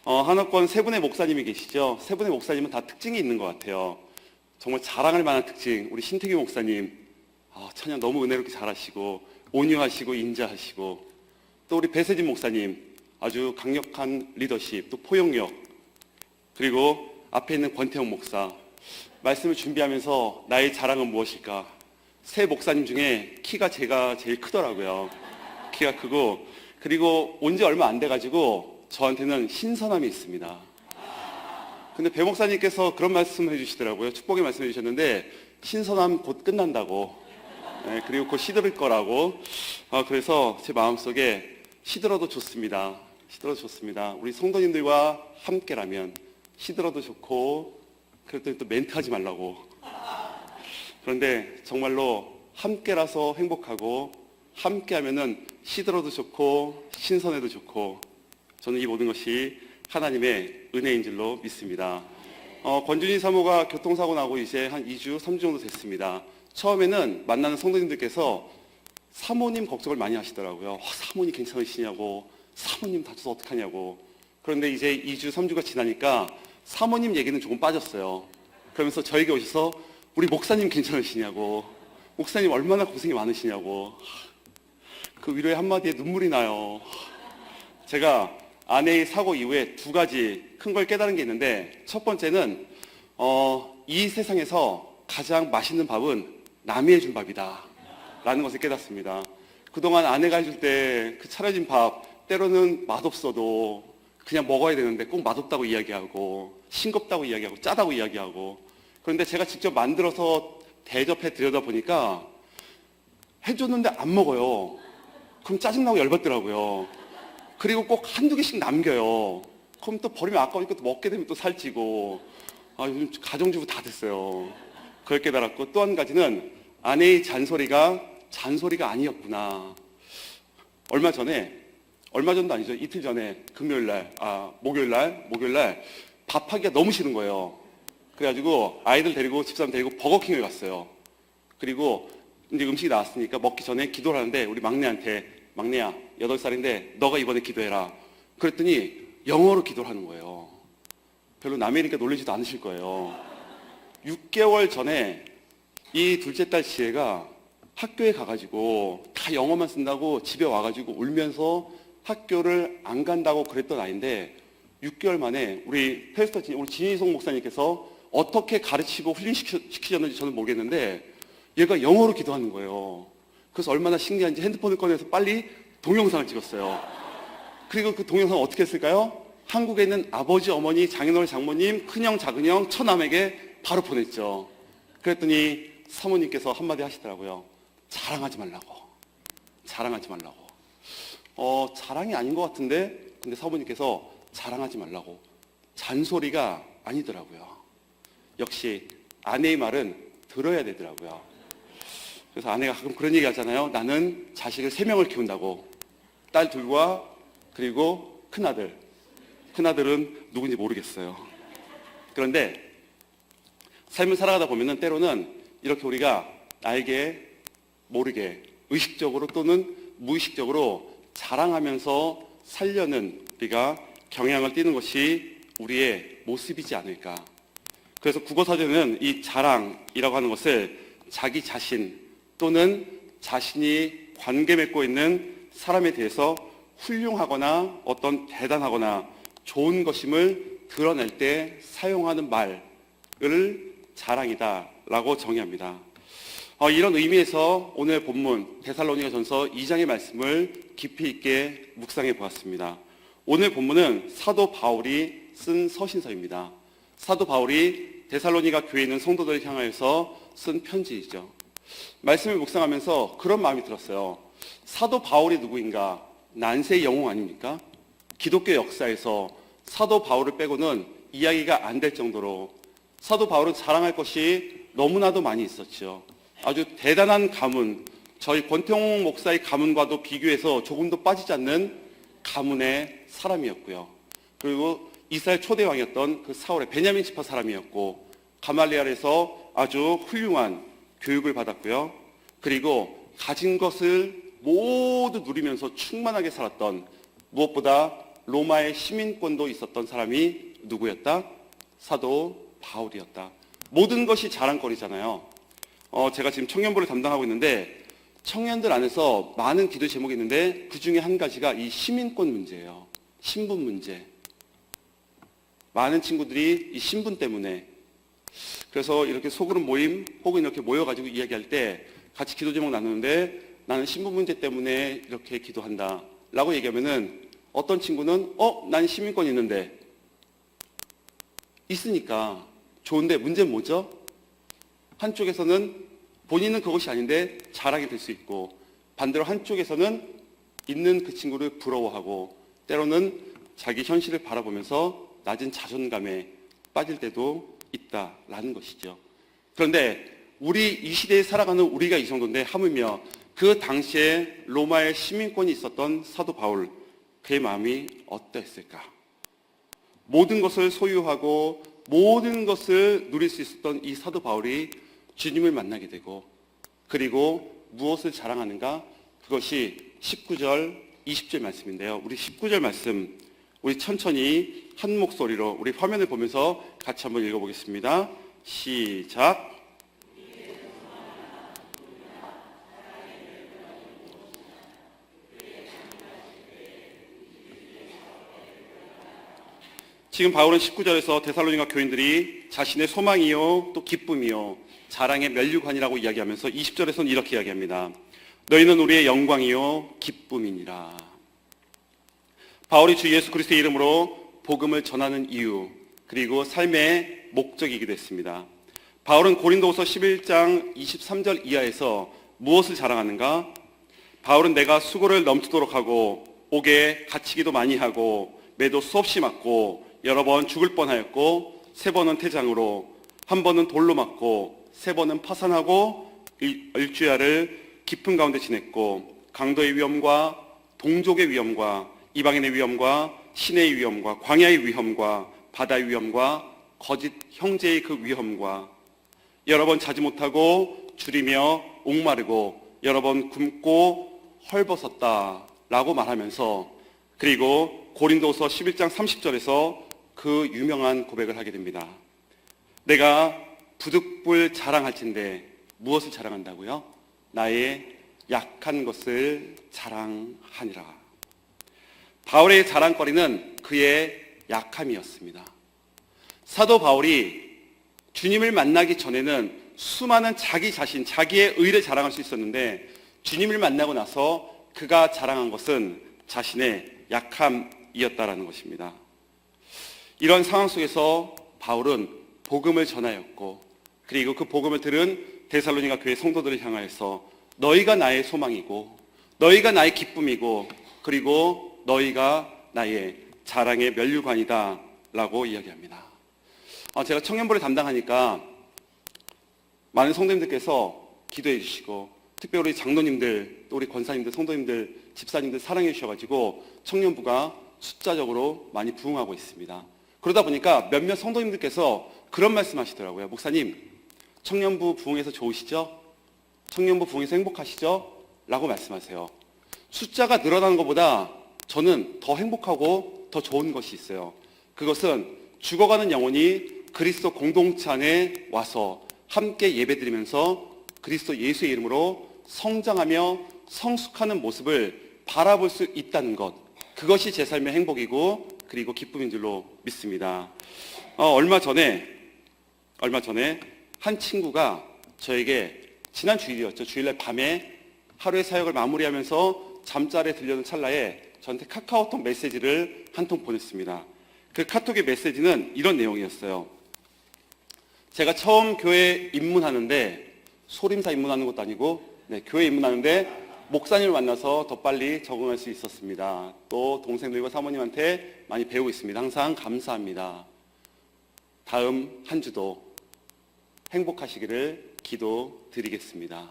한옥권 세 분의 목사님이 계시죠. 세 분의 목사님은 다 특징이 있는 것 같아요. 정말 자랑할 만한 특징. 우리 신태규 목사님, 찬양 너무 은혜롭게 잘하시고 온유하시고 인자하시고, 또 우리 배세진 목사님 아주 강력한 리더십, 또 포용력, 그리고 앞에 있는 권태영 목사, 말씀을 준비하면서 나의 자랑은 무엇일까? 세 목사님 중에 키가 제가 제일 크더라고요. 키가 크고, 그리고 온 지 얼마 안 돼가지고 저한테는 신선함이 있습니다. 근데 배 목사님께서 그런 말씀을 해주시더라고요. 축복의 말씀을 해주셨는데, 신선함 곧 끝난다고, 그리고 곧 시들을 거라고. 그래서 제 마음속에 시들어도 좋습니다. 시들어도 좋습니다. 우리 성도님들과 함께라면 시들어도 좋고, 그랬더니 또 멘트하지 말라고. 그런데 정말로 함께라서 행복하고, 함께하면은 시들어도 좋고 신선해도 좋고, 저는 이 모든 것이 하나님의 은혜인 줄로 믿습니다. 권준희 사모가 교통사고 나고 이제 한 2주, 3주 정도 됐습니다. 처음에는 만나는 성도님들께서 사모님 걱정을 많이 하시더라고요. 사모님 괜찮으시냐고, 사모님 다쳐서 어떡하냐고. 그런데 이제 2주, 3주가 지나니까 사모님 얘기는 조금 빠졌어요. 그러면서 저에게 오셔서 우리 목사님 괜찮으시냐고, 목사님 얼마나 고생이 많으시냐고, 그 위로의 한마디에 눈물이 나요. 제가 아내의 사고 이후에 두 가지 큰 걸 깨달은 게 있는데, 첫 번째는 이 세상에서 가장 맛있는 밥은 남이 해준 밥이다 라는 것을 깨닫습니다. 그동안 아내가 해줄 때 그 차려진 밥, 때로는 맛없어도 그냥 먹어야 되는데 꼭 맛없다고 이야기하고, 싱겁다고 이야기하고, 짜다고 이야기하고. 그런데 제가 직접 만들어서 대접해 드려다 보니까 해줬는데 안 먹어요. 그럼 짜증나고 열받더라고요. 그리고 꼭 한두 개씩 남겨요. 그럼 또 버리면 아까우니까 또 먹게 되면 또 살찌고. 요즘 가정주부 다 됐어요. 그걸 깨달았고, 또 한 가지는 아내의 잔소리가 잔소리가 아니었구나. 얼마 전도 아니죠. 이틀 전에 목요일날 밥하기가 너무 싫은 거예요. 그래가지고 아이들 데리고 집사람 데리고 버거킹을 갔어요. 그리고 이제 음식이 나왔으니까 먹기 전에 기도를 하는데, 우리 막내한테, 막내야 8살인데 너가 이번에 기도해라. 그랬더니 영어로 기도를 하는 거예요. 별로 남이니까 놀라지도 않으실 거예요. 6개월 전에 이 둘째 딸 지혜가 학교에 가가지고 다 영어만 쓴다고 집에 와가지고 울면서 학교를 안 간다고 그랬던 아이인데, 6개월 만에 우리 우리 진희성 목사님께서 어떻게 가르치고 훈련시키셨는지 저는 모르겠는데, 얘가 영어로 기도하는 거예요. 그래서 얼마나 신기한지 핸드폰을 꺼내서 빨리 동영상을 찍었어요. 그리고 그 동영상을 어떻게 했을까요? 한국에 있는 아버지, 어머니, 장인어른, 장모님, 큰형, 작은형, 처남에게 바로 보냈죠. 그랬더니 사모님께서 한마디 하시더라고요. 자랑하지 말라고. 자랑하지 말라고. 자랑이 아닌 것 같은데, 근데 사모님께서 자랑하지 말라고. 잔소리가 아니더라고요. 역시 아내의 말은 들어야 되더라고요. 그래서 아내가 가끔 그런 얘기 하잖아요. 나는 자식을 3명을 키운다고. 딸 둘과 그리고 큰아들. 큰아들은 누군지 모르겠어요. 그런데 삶을 살아가다 보면은 때로는 이렇게 우리가 나에게 모르게 의식적으로 또는 무의식적으로 자랑하면서 살려는 우리가 경향을 띠는 것이 우리의 모습이지 않을까. 그래서 국어사전은 이 자랑이라고 하는 것을 자기 자신 또는 자신이 관계 맺고 있는 사람에 대해서 훌륭하거나 어떤 대단하거나 좋은 것임을 드러낼 때 사용하는 말을 자랑이다라고 정의합니다. 이런 의미에서 오늘 본문 데살로니가전서 2장의 말씀을 깊이 있게 묵상해 보았습니다. 오늘 본문은 사도 바울이 쓴 서신서입니다. 사도 바울이 데살로니가 교회에 있는 성도들을 향하여서 쓴 편지이죠. 말씀을 묵상하면서 그런 마음이 들었어요. 사도 바울이 누구인가? 난세의 영웅 아닙니까? 기독교 역사에서 사도 바울을 빼고는 이야기가 안 될 정도로 사도 바울은 자랑할 것이 너무나도 많이 있었죠. 아주 대단한 가문, 저희 권태용 목사의 가문과도 비교해서 조금도 빠지지 않는 가문의 사람이었고요. 그리고 이스라엘 초대 왕이었던 그 사울의 베냐민 지파 사람이었고, 가말리엘에서 아주 훌륭한 교육을 받았고요. 그리고 가진 것을 모두 누리면서 충만하게 살았던, 무엇보다 로마의 시민권도 있었던 사람이 누구였다? 사도 바울이었다. 모든 것이 자랑거리잖아요. 제가 지금 청년부를 담당하고 있는데 청년들 안에서 많은 기도 제목이 있는데 그 중에 한 가지가 이 시민권 문제예요. 신분 문제. 많은 친구들이 이 신분 때문에, 그래서 이렇게 소그룹 모임 혹은 이렇게 모여가지고 이야기할 때 같이 기도 제목 나누는데 나는 신분 문제 때문에 이렇게 기도한다 라고 얘기하면은 어떤 친구는 난 시민권 있는데, 있으니까 좋은데 문제는 뭐죠? 한쪽에서는 본인은 그것이 아닌데 자랑이 될 수 있고, 반대로 한쪽에서는 있는 그 친구를 부러워하고 때로는 자기 현실을 바라보면서 낮은 자존감에 빠질 때도 있다라는 것이죠. 그런데 우리 이 시대에 살아가는 우리가 이 정도인데 하물며 그 당시에 로마의 시민권이 있었던 사도 바울, 그의 마음이 어떠했을까? 모든 것을 소유하고 모든 것을 누릴 수 있었던 이 사도 바울이 주님을 만나게 되고, 그리고 무엇을 자랑하는가? 그것이 19절, 20절 말씀인데요. 우리 19절 말씀, 우리 천천히 한 목소리로 우리 화면을 보면서 같이 한번 읽어보겠습니다. 시작. 지금 바울은 19절에서 데살로니가 교인들이 자신의 소망이요 또 기쁨이요 자랑의 면류관이라고 이야기하면서 20절에서는 이렇게 이야기합니다. 너희는 우리의 영광이요 기쁨이니라. 바울이 주 예수 그리스도의 이름으로 복음을 전하는 이유, 그리고 삶의 목적이기도 했습니다. 바울은 고린도후서 11장 23절 이하에서 무엇을 자랑하는가? 바울은 내가 수고를 넘치도록 하고 옥에 갇히기도 많이 하고 매도 수없이 맞고 여러 번 죽을 뻔하였고 3번은 태장으로, 1번은 돌로 맞고 3번은 파산하고 일주야를 깊은 가운데 지냈고 강도의 위험과 동족의 위험과 이방인의 위험과 신의 위험과 광야의 위험과 바다의 위험과 거짓 형제의 그 위험과 여러 번 자지 못하고 줄이며 옥마르고 여러 번 굶고 헐벗었다라고 말하면서, 그리고 고린도서 11장 30절에서 그 유명한 고백을 하게 됩니다. 내가 부득불 자랑할진대 무엇을 자랑한다고요? 나의 약한 것을 자랑하니라. 바울의 자랑거리는 그의 약함이었습니다. 사도 바울이 주님을 만나기 전에는 수많은 자기 자신, 자기의 의를 자랑할 수 있었는데 주님을 만나고 나서 그가 자랑한 것은 자신의 약함이었다라는 것입니다. 이런 상황 속에서 바울은 복음을 전하였고, 그리고 그 복음을 들은 데살로니가 교회 성도들을 향하여서 너희가 나의 소망이고 너희가 나의 기쁨이고 그리고 너희가 나의 자랑의 면류관이다 라고 이야기합니다. 제가 청년부를 담당하니까 많은 성도님들께서 기도해 주시고, 특별히 우리 장로님들, 또 우리 권사님들, 성도님들, 집사님들 사랑해 주셔가지고 청년부가 숫자적으로 많이 부흥하고 있습니다. 그러다 보니까 몇몇 성도님들께서 그런 말씀 하시더라고요. 목사님, 청년부 부흥해서 좋으시죠? 청년부 부흥해서 행복하시죠? 라고 말씀하세요. 숫자가 늘어나는 것보다 저는 더 행복하고 더 좋은 것이 있어요. 그것은 죽어가는 영혼이 그리스도 공동체 안에 와서 함께 예배드리면서 그리스도 예수의 이름으로 성장하며 성숙하는 모습을 바라볼 수 있다는 것, 그것이 제 삶의 행복이고 그리고 기쁨인 줄로 믿습니다. 얼마 전에 한 친구가 저에게, 지난 주일이었죠. 주일날 밤에 하루의 사역을 마무리하면서 잠자리에 들려는 찰나에 저한테 카카오톡 메시지를 한 통 보냈습니다. 그 카톡의 메시지는 이런 내용이었어요. 제가 처음 교회 입문하는데, 소림사 입문하는 것도 아니고 교회 입문하는데 목사님을 만나서 더 빨리 적응할 수 있었습니다. 또 동생들과 사모님한테 많이 배우고 있습니다. 항상 감사합니다. 다음 한 주도 행복하시기를 기도드리겠습니다.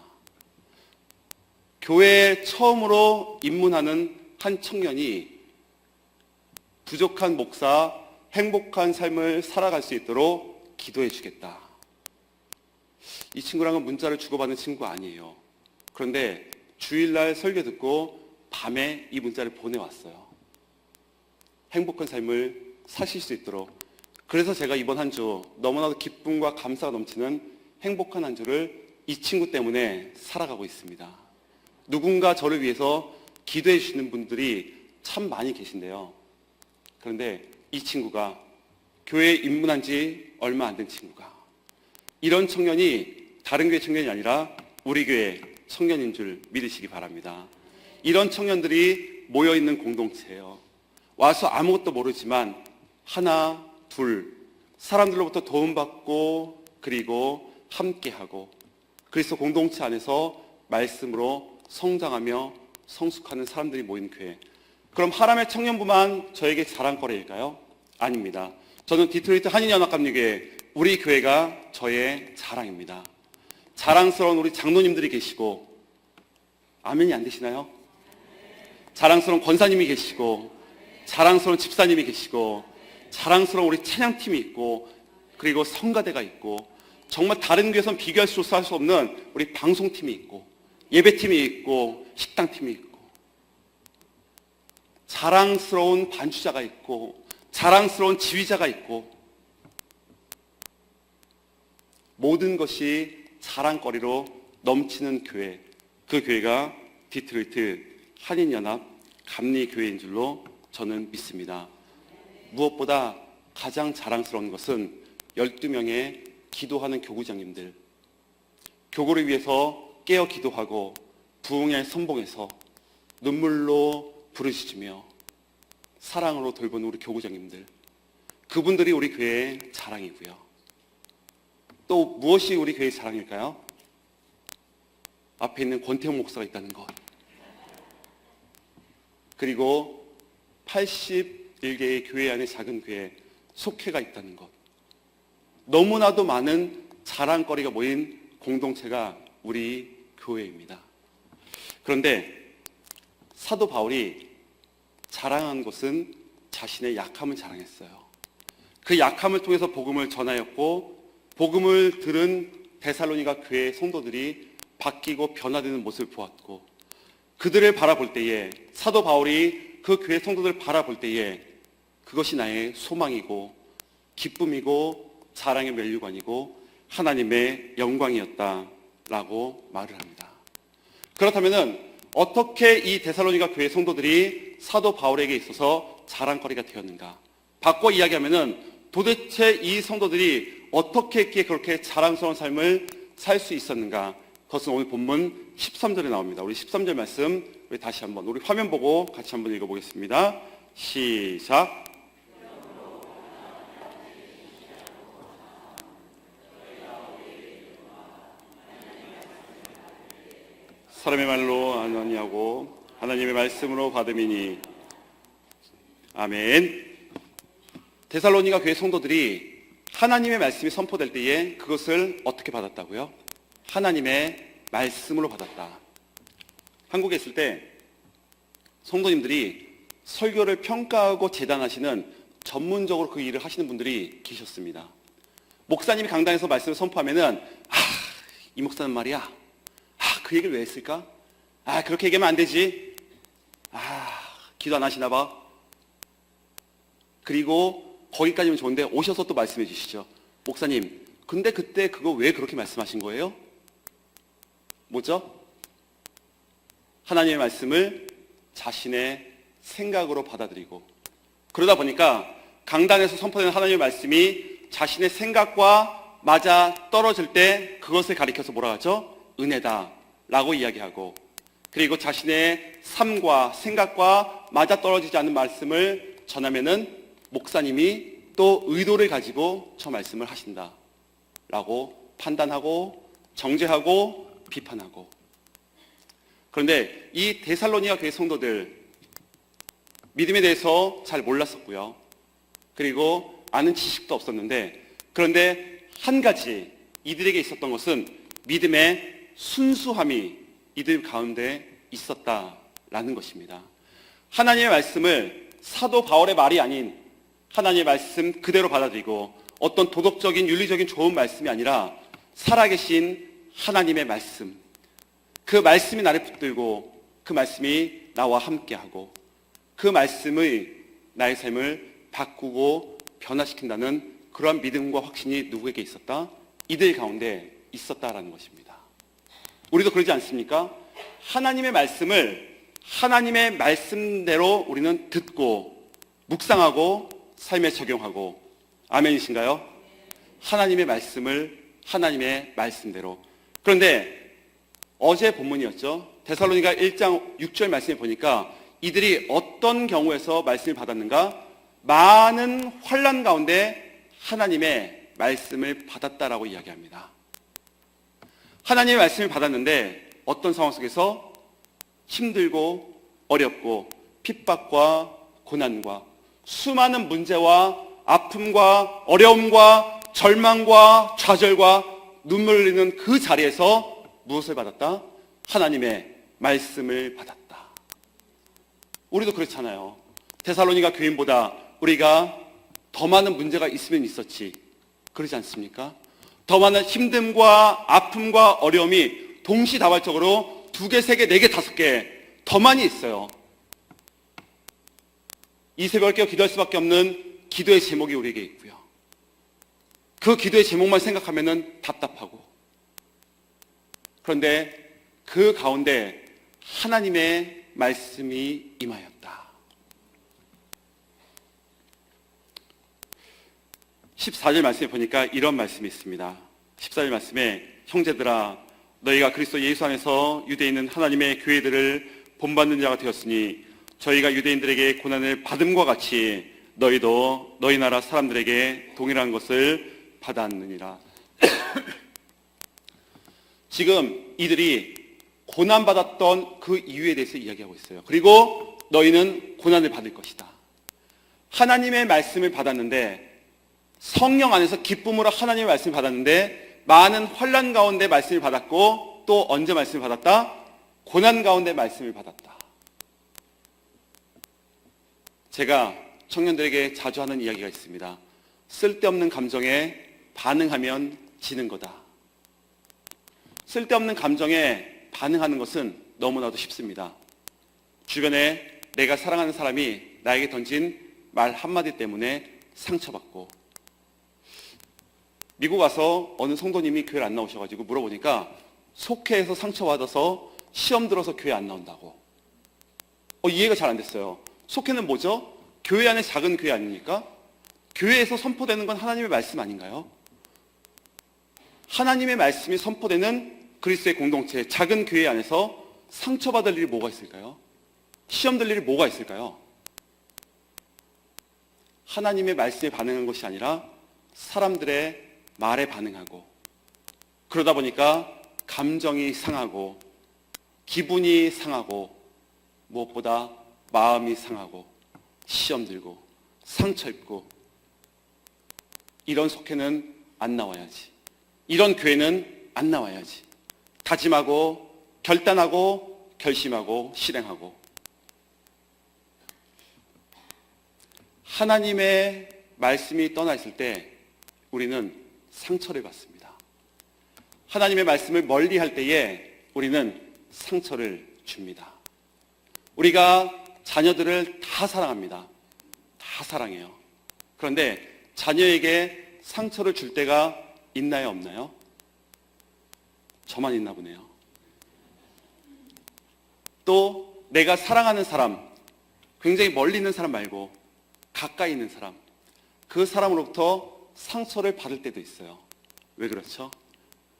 교회에 처음으로 입문하는 한 청년이 부족한 목사, 행복한 삶을 살아갈 수 있도록 기도해 주겠다. 이 친구랑은 문자를 주고받는 친구가 아니에요. 그런데 주일날 설교 듣고 밤에 이 문자를 보내왔어요. 행복한 삶을 사실 수 있도록. 그래서 제가 이번 한 주 너무나도 기쁨과 감사가 넘치는 행복한 한 주를 이 친구 때문에 살아가고 있습니다. 누군가 저를 위해서 기도해 주시는 분들이 참 많이 계신데요. 그런데 이 친구가 교회에 입문한 지 얼마 안 된 친구가, 이런 청년이 다른 교회 청년이 아니라 우리 교회 청년인 줄 믿으시기 바랍니다. 이런 청년들이 모여있는 공동체예요. 와서 아무것도 모르지만 하나, 둘, 사람들로부터 도움받고 그리고 함께하고, 그래서 공동체 안에서 말씀으로 성장하며 성숙하는 사람들이 모인 교회. 그럼 하람의 청년부만 저에게 자랑거리일까요? 아닙니다. 저는 디트로이트 한인연합감리교회, 우리 교회가 저의 자랑입니다. 자랑스러운 우리 장로님들이 계시고, 아멘이 안 되시나요? 자랑스러운 권사님이 계시고, 자랑스러운 집사님이 계시고, 자랑스러운 우리 찬양팀이 있고, 그리고 성가대가 있고, 정말 다른 교회에서는 비교할 수 없는 우리 방송팀이 있고, 예배팀이 있고, 식당팀이 있고, 자랑스러운 반주자가 있고, 자랑스러운 지휘자가 있고, 모든 것이 자랑거리로 넘치는 교회, 그 교회가 디트로이트 한인연합 감리교회인 줄로 저는 믿습니다. 무엇보다 가장 자랑스러운 것은 12명의 기도하는 교구장님들, 교구를 위해서 깨어 기도하고 부흥의 선봉에서 눈물로 부르짖으며 사랑으로 돌보는 우리 교구장님들, 그분들이 우리 교회의 자랑이고요. 또 무엇이 우리 교회의 자랑일까요? 앞에 있는 권태형 목사가 있다는 것, 그리고 81개의 교회 안에 작은 교회 속회가 있다는 것, 너무나도 많은 자랑거리가 모인 공동체가 우리 교회입니다. 그런데 사도 바울이 자랑한 것은 자신의 약함을 자랑했어요. 그 약함을 통해서 복음을 전하였고, 복음을 들은 데살로니가 교회 성도들이 바뀌고 변화되는 모습을 보았고, 그들을 바라볼 때에, 사도 바울이 그 교회 성도들을 바라볼 때에 그것이 나의 소망이고 기쁨이고 자랑의 면류관이고 하나님의 영광이었다라고 말을 합니다. 그렇다면 어떻게 이 데살로니가 교회 성도들이 사도 바울에게 있어서 자랑거리가 되었는가? 바꿔 이야기하면 도대체 이 성도들이 어떻게 그렇게 자랑스러운 삶을 살 수 있었는가? 그것은 오늘 본문 13절에 나옵니다. 우리 13절 말씀 우리 다시 한번 우리 화면 보고 같이 한번 읽어보겠습니다. 시작. 사람의 말로 아니하고 하나님의 말씀으로 받음이니. 아멘. 데살로니가 교회 성도들이 하나님의 말씀이 선포될 때에 그것을 어떻게 받았다고요? 하나님의 말씀으로 받았다. 한국에 있을 때 성도님들이 설교를 평가하고 재단하시는 전문적으로 그 일을 하시는 분들이 계셨습니다. 목사님이 강당에서 말씀을 선포하면은 이 목사는 말이야, 그 얘기를 왜 했을까? 그렇게 얘기하면 안 되지. 기도 안 하시나 봐. 그리고 거기까지는 좋은데 오셔서 또 말씀해 주시죠. 목사님, 근데 그때 그거 왜 그렇게 말씀하신 거예요? 뭐죠? 하나님의 말씀을 자신의 생각으로 받아들이고, 그러다 보니까 강단에서 선포되는 하나님의 말씀이 자신의 생각과 맞아 떨어질 때 그것을 가리켜서 뭐라 하죠? 은혜다 라고 이야기하고, 그리고 자신의 삶과 생각과 맞아 떨어지지 않는 말씀을 전하면은 목사님이 또 의도를 가지고 저 말씀을 하신다 라고 판단하고 정죄하고 비판하고. 그런데 이 데살로니가 교회 성도들 믿음에 대해서 잘 몰랐었고요. 그리고 아는 지식도 없었는데, 그런데 한 가지 이들에게 있었던 것은 믿음의 순수함이 이들 가운데 있었다라는 것입니다. 하나님의 말씀을 사도 바울의 말이 아닌 하나님의 말씀 그대로 받아들이고 어떤 도덕적인 윤리적인 좋은 말씀이 아니라 살아계신 하나님의 말씀, 그 말씀이 나를 붙들고 그 말씀이 나와 함께하고 그 말씀의 나의 삶을 바꾸고 변화시킨다는 그러한 믿음과 확신이 누구에게 있었다? 이들 가운데 있었다라는 것입니다. 우리도 그러지 않습니까? 하나님의 말씀을 하나님의 말씀대로 우리는 듣고 묵상하고 삶에 적용하고, 아멘이신가요? 하나님의 말씀을 하나님의 말씀대로. 그런데 어제 본문이었죠. 데살로니가 1장 6절 말씀에 보니까 이들이 어떤 경우에서 말씀을 받았는가? 많은 환난 가운데 하나님의 말씀을 받았다라고 이야기합니다. 하나님의 말씀을 받았는데 어떤 상황 속에서 힘들고 어렵고 핍박과 고난과 수많은 문제와 아픔과 어려움과 절망과 좌절과 눈물 흘리는 그 자리에서 무엇을 받았다? 하나님의 말씀을 받았다. 우리도 그렇잖아요. 데살로니가 교인보다 우리가 더 많은 문제가 있으면 있었지, 그러지 않습니까? 더 많은 힘듦과 아픔과 어려움이 동시다발적으로 2개, 3개, 4개, 5개 더 많이 있어요. 이 새벽에 기도할 수밖에 없는 기도의 제목이 우리에게 있고요. 그 기도의 제목만 생각하면 답답하고, 그런데 그 가운데 하나님의 말씀이 임하였다. 14절 말씀에 보니까 이런 말씀이 있습니다. 14절 말씀에 형제들아 너희가 그리스도 예수 안에서 유대에 있는 하나님의 교회들을 본받는 자가 되었으니 저희가 유대인들에게 고난을 받음과 같이 너희도 너희 나라 사람들에게 동일한 것을 받았느니라. 지금 이들이 고난받았던 그 이유에 대해서 이야기하고 있어요. 그리고 너희는 고난을 받을 것이다. 하나님의 말씀을 받았는데, 성령 안에서 기쁨으로 하나님의 말씀을 받았는데 많은 환난 가운데 말씀을 받았고, 또 언제 말씀을 받았다? 고난 가운데 말씀을 받았다. 제가 청년들에게 자주 하는 이야기가 있습니다. 쓸데없는 감정에 반응하면 지는 거다. 쓸데없는 감정에 반응하는 것은 너무나도 쉽습니다. 주변에 내가 사랑하는 사람이 나에게 던진 말 한마디 때문에 상처받고, 미국 와서 어느 성도님이 교회를 안 나오셔가지고 물어보니까 속회에서 상처받아서 시험 들어서 교회 안 나온다고. 이해가 잘 안 됐어요. 속회는 뭐죠? 교회 안에 작은 교회 아닙니까? 교회에서 선포되는 건 하나님의 말씀 아닌가요? 하나님의 말씀이 선포되는 그리스도의 공동체, 작은 교회 안에서 상처받을 일이 뭐가 있을까요? 시험 들 일이 뭐가 있을까요? 하나님의 말씀에 반응한 것이 아니라 사람들의 말에 반응하고, 그러다 보니까 감정이 상하고 기분이 상하고 무엇보다 마음이 상하고 시험 들고 상처 입고, 이런 속회는 안 나와야지, 이런 교회는 안 나와야지 다짐하고 결단하고 결심하고 실행하고, 하나님의 말씀이 떠나 있을 때 우리는 상처를 받습니다. 하나님의 말씀을 멀리 할 때에 우리는 상처를 줍니다. 우리가 자녀들을 다 사랑합니다. 다 사랑해요. 그런데 자녀에게 상처를 줄 때가 있나요, 없나요? 저만 있나 보네요. 또 내가 사랑하는 사람, 굉장히 멀리 있는 사람 말고 가까이 있는 사람, 그 사람으로부터 상처를 받을 때도 있어요. 왜 그렇죠?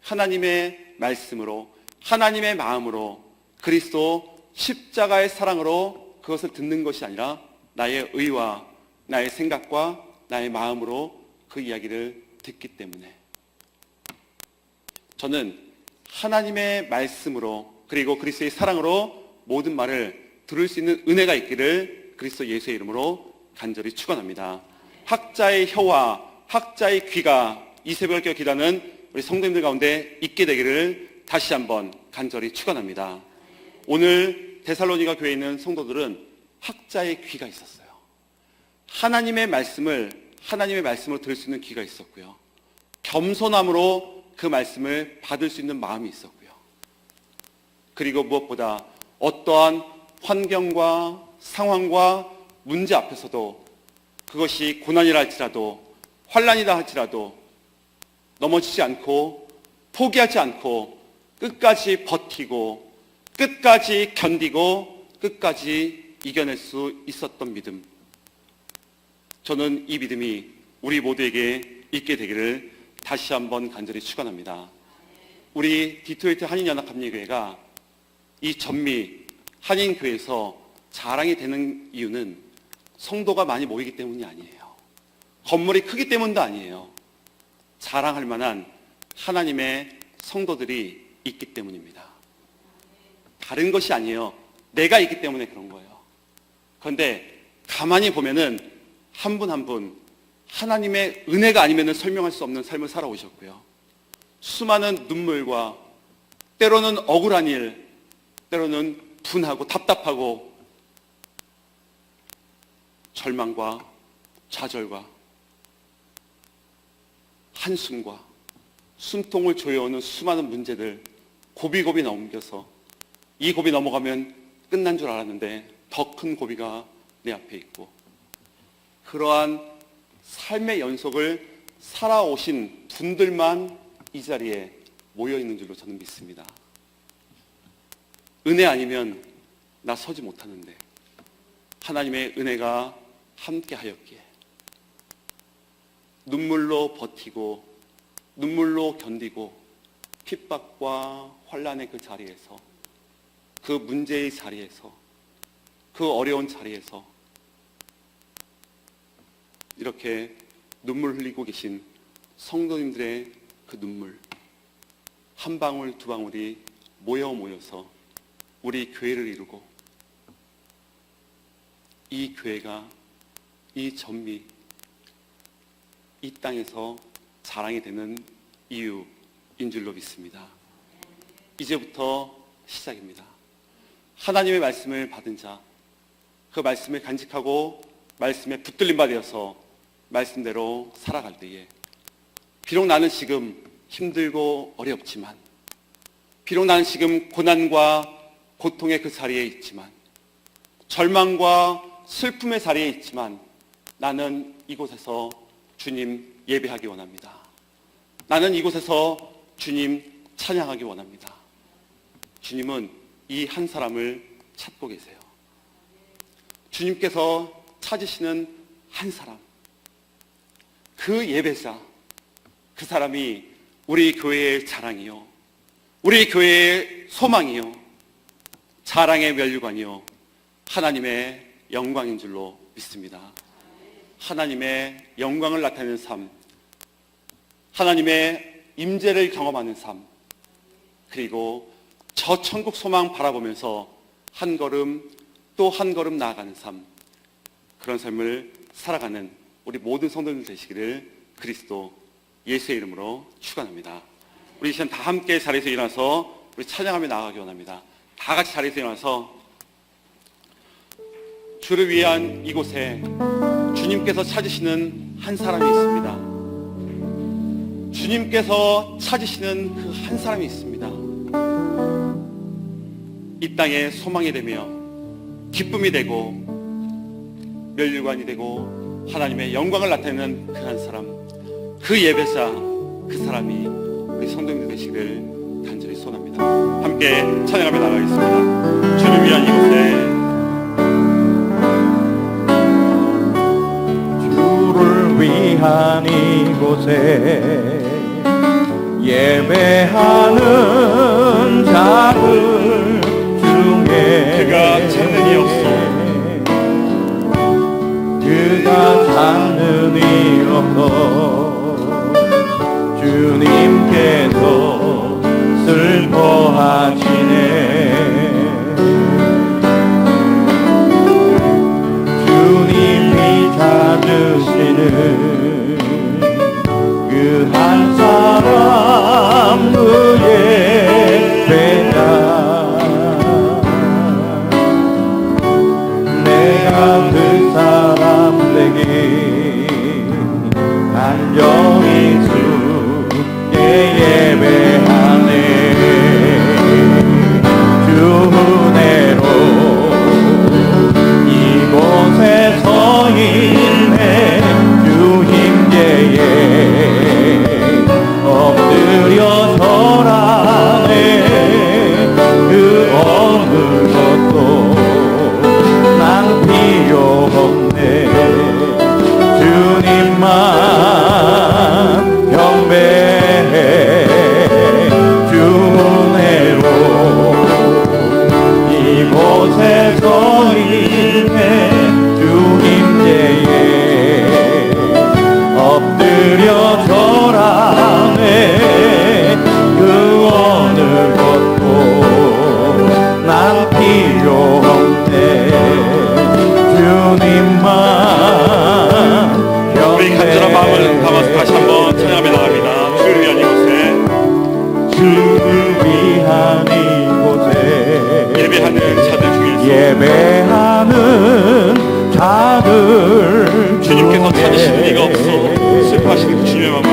하나님의 말씀으로, 하나님의 마음으로, 그리스도 십자가의 사랑으로 그것을 듣는 것이 아니라 나의 의와 나의 생각과 나의 마음으로 그 이야기를 듣기 때문에, 저는 하나님의 말씀으로 그리고 그리스도의 사랑으로 모든 말을 들을 수 있는 은혜가 있기를 그리스도 예수의 이름으로 간절히 축원합니다. 학자의 혀와 학자의 귀가 이 새벽에 기도하는 우리 성도님들 가운데 있게 되기를 다시 한번 간절히 축원합니다. 오늘 데살로니가 교회에 있는 성도들은 학자의 귀가 있었어요. 하나님의 말씀을 들을 수 있는 귀가 있었고요. 겸손함으로 그 말씀을 받을 수 있는 마음이 있었고요. 그리고 무엇보다 어떠한 환경과 상황과 문제 앞에서도 그것이 고난이라 할지라도 환난이다 할지라도 넘어지지 않고 포기하지 않고 끝까지 버티고 끝까지 견디고 끝까지 이겨낼 수 있었던 믿음. 저는 이 믿음이 우리 모두에게 있게 되기를 다시 한번 간절히 축원합니다. 우리 디트로이트 한인연합합리교회가 이 전미 한인교회에서 자랑이 되는 이유는 성도가 많이 모이기 때문이 아니에요. 건물이 크기 때문도 아니에요. 자랑할 만한 하나님의 성도들이 있기 때문입니다. 다른 것이 아니에요. 내가 있기 때문에 그런 거예요. 그런데 가만히 보면은 한 분 한 분 하나님의 은혜가 아니면 설명할 수 없는 삶을 살아오셨고요. 수많은 눈물과 때로는 억울한 일, 때로는 분하고 답답하고 절망과 좌절과 한숨과 숨통을 조여오는 수많은 문제들 고비고비 넘겨서 이 고비 넘어가면 끝난 줄 알았는데 더 큰 고비가 내 앞에 있고 그러한 삶의 연속을 살아오신 분들만 이 자리에 모여있는 줄로 저는 믿습니다. 은혜 아니면 나 서지 못하는데 하나님의 은혜가 함께 하였기에 눈물로 버티고 눈물로 견디고 핍박과 환난의 그 자리에서 그 문제의 자리에서 그 어려운 자리에서 이렇게 눈물 흘리고 계신 성도님들의 그 눈물 한 방울 두 방울이 모여서 우리 교회를 이루고 이 교회가 이 전미 이 땅에서 자랑이 되는 이유인 줄로 믿습니다. 이제부터 시작입니다. 하나님의 말씀을 받은 자, 그 말씀을 간직하고 말씀에 붙들림 바 되어서 말씀대로 살아갈 때에 비록 나는 지금 힘들고 어렵지만 비록 나는 지금 고난과 고통의 그 자리에 있지만 절망과 슬픔의 자리에 있지만 나는 이곳에서 주님 예배하기 원합니다. 나는 이곳에서 주님 찬양하기 원합니다. 주님은 이 한 사람을 찾고 계세요. 주님께서 찾으시는 한 사람, 그 예배자, 그 사람이 우리 교회의 자랑이요, 우리 교회의 소망이요, 자랑의 면류관이요, 하나님의 영광인 줄로 믿습니다. 하나님의 영광을 나타내는 삶, 하나님의 임재를 경험하는 삶, 그리고 저 천국 소망 바라보면서 한 걸음 또 한 걸음 나아가는 삶, 그런 삶을 살아가는 우리 모든 성도들 되시기를 그리스도 예수의 이름으로 축원합니다. 우리 이 시간 다 함께 자리에서 일어나서 우리 찬양하며 나아가기 원합니다. 다 같이 자리에서 일어나서 주를 위한 이곳에 주님께서 찾으시는 한 사람이 있습니다. 주님께서 찾으시는 그 한 사람이 있습니다. 이 땅에 소망이 되며 기쁨이 되고 면류관이 되고 하나님의 영광을 나타내는 그 한 사람, 그 예배자, 그 사람이 우리 성도님들 되시기를 간절히 소원합니다. 함께 찬양하며 나가겠습니다. 주를 위한 이곳에 예배하는 자들 중에 그가 찾는 이 없소, 그가 찾는 이 없소. 주님께서 슬퍼하시네. 주님이 찾으시는 그 한 사람, 그의 배다. 내가 그 사람에게 간절히 주께 예배하네. 주 은혜로 이곳에 서 있네. 주 힘제에 엎드려 절하네. 그 어느 것도 난 필요 없네. 주님만 경배해. 주 은혜로 이곳에 서 있네. 주 힘제에 엎드려 절하네. 그 어느 것도 난 필요 없네. 주님만 우리 간절한 마음을 담아서 다시 한번 찬양하며 나갑니다. 주를 위한 이곳에, 주를 위한 이곳에 예배하는 자들 중에서 예배하는 자들 주님께서 찾으시는 중에 이가 없어 슬퍼하시는 그 주님의 마음을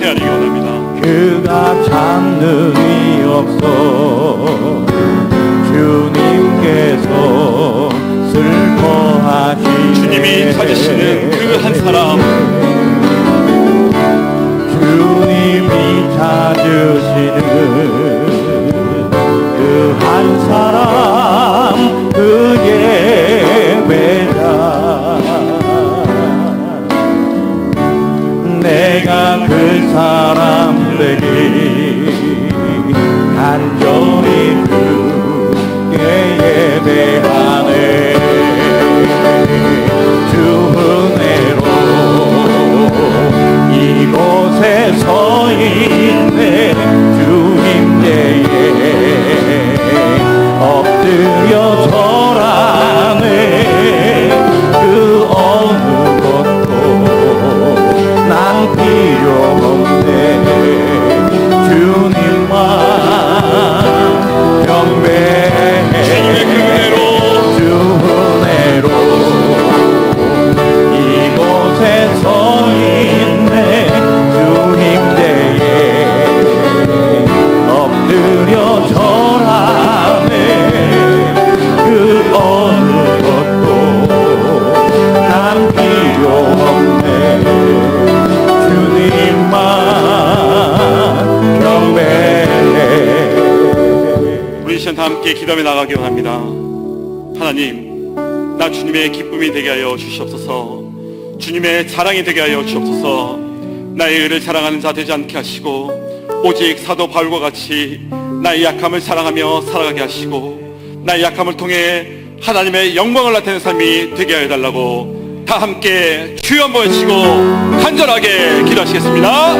헤아리기 원합니다. 그가 찾는 이 없어 주님께서 슬퍼하시네. 주님이 찾으시는 그 한 사람, 주님이 찾으시는 그 한 사람, 그 예배자. 내가 그 사람 되기 간절히 주께 예배하네. 주 은혜로 이곳에 서 있네. 주 힘제에 엎드려 절하네. 그 어느 것도 난 필요 없네. 주님만 경배해. 주님의 그 은혜로 주 은혜로 이곳에 서 있네. 주 힘제에 엎드려 절하네. 그 어느 것도 난 필요 없네. 주님만 경배해. 우리 시간 다 함께 기도하며 나가기 원합니다. 하나님, 나 주님의 기쁨이 되게 하여 주시옵소서. 주님의 자랑이 되게 하여 주옵소서. 나의 의를 자랑하는 자 되지 않게 하시고, 오직 사도 바울과 같이 나의 약함을 자랑하며 살아가게 하시고, 나의 약함을 통해 하나님의 영광을 나타내는 삶이 되게 하여 달라고 다 함께 주여 한번 외치고 간절하게 기도하시겠습니다.